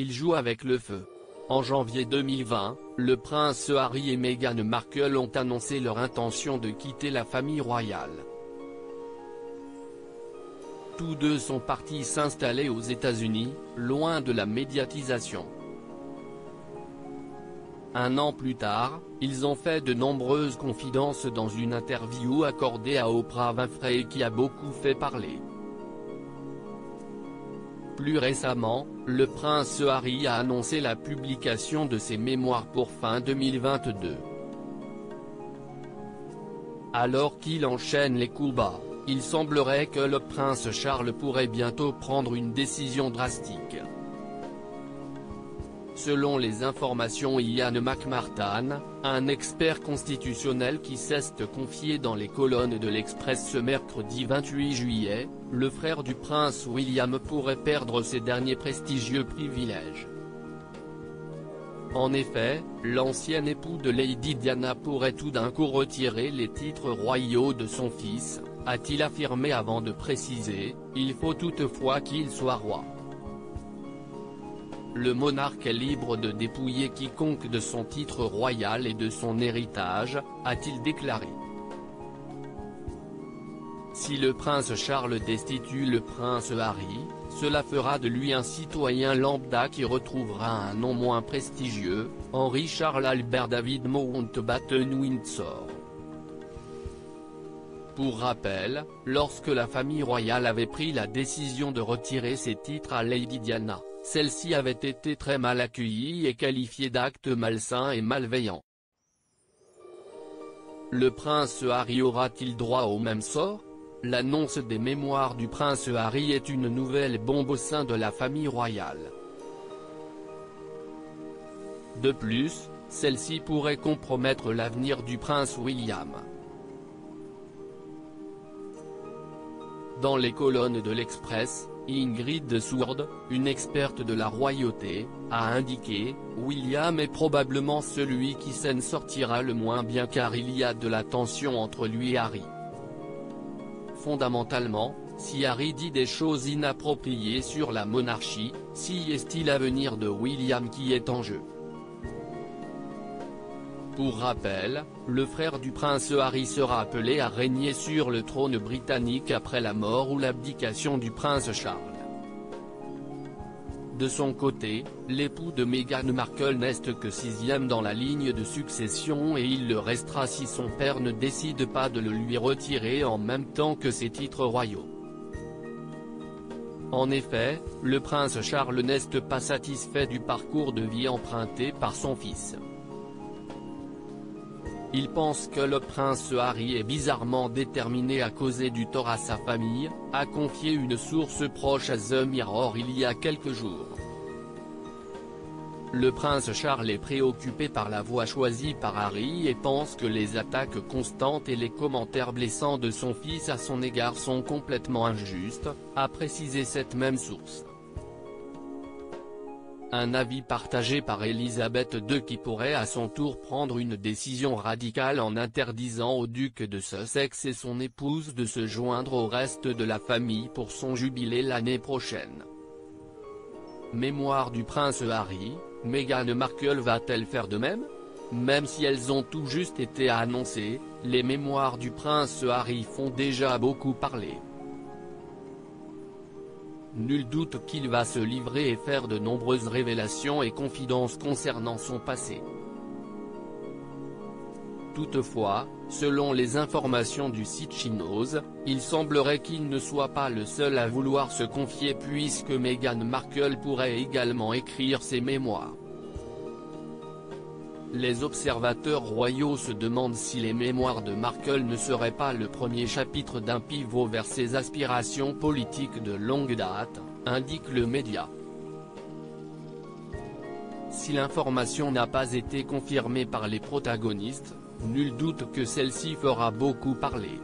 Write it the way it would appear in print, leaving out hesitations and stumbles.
il joue avec le feu. En janvier 2020, le prince Harry et Meghan Markle ont annoncé leur intention de quitter la famille royale. Tous deux sont partis s'installer aux États-Unis, loin de la médiatisation. Un an plus tard, ils ont fait de nombreuses confidences dans une interview accordée à Oprah Winfrey qui a beaucoup fait parler. Plus récemment, le prince Harry a annoncé la publication de ses mémoires pour fin 2022. Alors qu'il enchaîne les coups bas, il semblerait que le prince Charles pourrait bientôt prendre une décision drastique. Selon les informations Ian McMartin, un expert constitutionnel qui s'est confié dans les colonnes de l'Express ce mercredi 28 juillet, le frère du prince William pourrait perdre ses derniers prestigieux privilèges. En effet, l'ancien époux de Lady Diana pourrait tout d'un coup retirer les titres royaux de son fils, a-t-il affirmé avant de préciser, il faut toutefois qu'il soit roi. Le monarque est libre de dépouiller quiconque de son titre royal et de son héritage, a-t-il déclaré. Si le prince Charles destitue le prince Harry, cela fera de lui un citoyen lambda qui retrouvera un nom moins prestigieux, Henri Charles Albert David Mountbatten Windsor. Pour rappel, lorsque la famille royale avait pris la décision de retirer ses titres à Lady Diana, celle-ci avait été très mal accueillie et qualifiée d'acte malsain et malveillant. Le prince Harry aura-t-il droit au même sort? L'annonce des mémoires du prince Harry est une nouvelle bombe au sein de la famille royale. De plus, celle-ci pourrait compromettre l'avenir du prince William. Dans les colonnes de l'Express, Ingrid Sourde, une experte de la royauté, a indiqué « William est probablement celui qui s'en sortira le moins bien car il y a de la tension entre lui et Harry. Fondamentalement, si Harry dit des choses inappropriées sur la monarchie, si est-il l'avenir de William qui est en jeu ?» Pour rappel, le frère du prince Harry sera appelé à régner sur le trône britannique après la mort ou l'abdication du prince Charles. De son côté, l'époux de Meghan Markle n'est que sixième dans la ligne de succession et il le restera si son père ne décide pas de le lui retirer en même temps que ses titres royaux. En effet, le prince Charles n'est pas satisfait du parcours de vie emprunté par son fils. Il pense que le prince Harry est bizarrement déterminé à causer du tort à sa famille, a confié une source proche à The Mirror il y a quelques jours. Le prince Charles est préoccupé par la voie choisie par Harry et pense que les attaques constantes et les commentaires blessants de son fils à son égard sont complètement injustes, a précisé cette même source. Un avis partagé par Elisabeth II qui pourrait à son tour prendre une décision radicale en interdisant au duc de Sussex et son épouse de se joindre au reste de la famille pour son jubilé l'année prochaine. Mémoire du prince Harry, Meghan Markle va-t-elle faire de même? Même si elles ont tout juste été annoncées, les mémoires du prince Harry font déjà beaucoup parler. Nul doute qu'il va se livrer et faire de nombreuses révélations et confidences concernant son passé. Toutefois, selon les informations du site Chinos, il semblerait qu'il ne soit pas le seul à vouloir se confier puisque Meghan Markle pourrait également écrire ses mémoires. Les observateurs royaux se demandent si les mémoires de Markle ne seraient pas le premier chapitre d'un pivot vers ses aspirations politiques de longue date, indique le média. Si l'information n'a pas été confirmée par les protagonistes, nul doute que celle-ci fera beaucoup parler.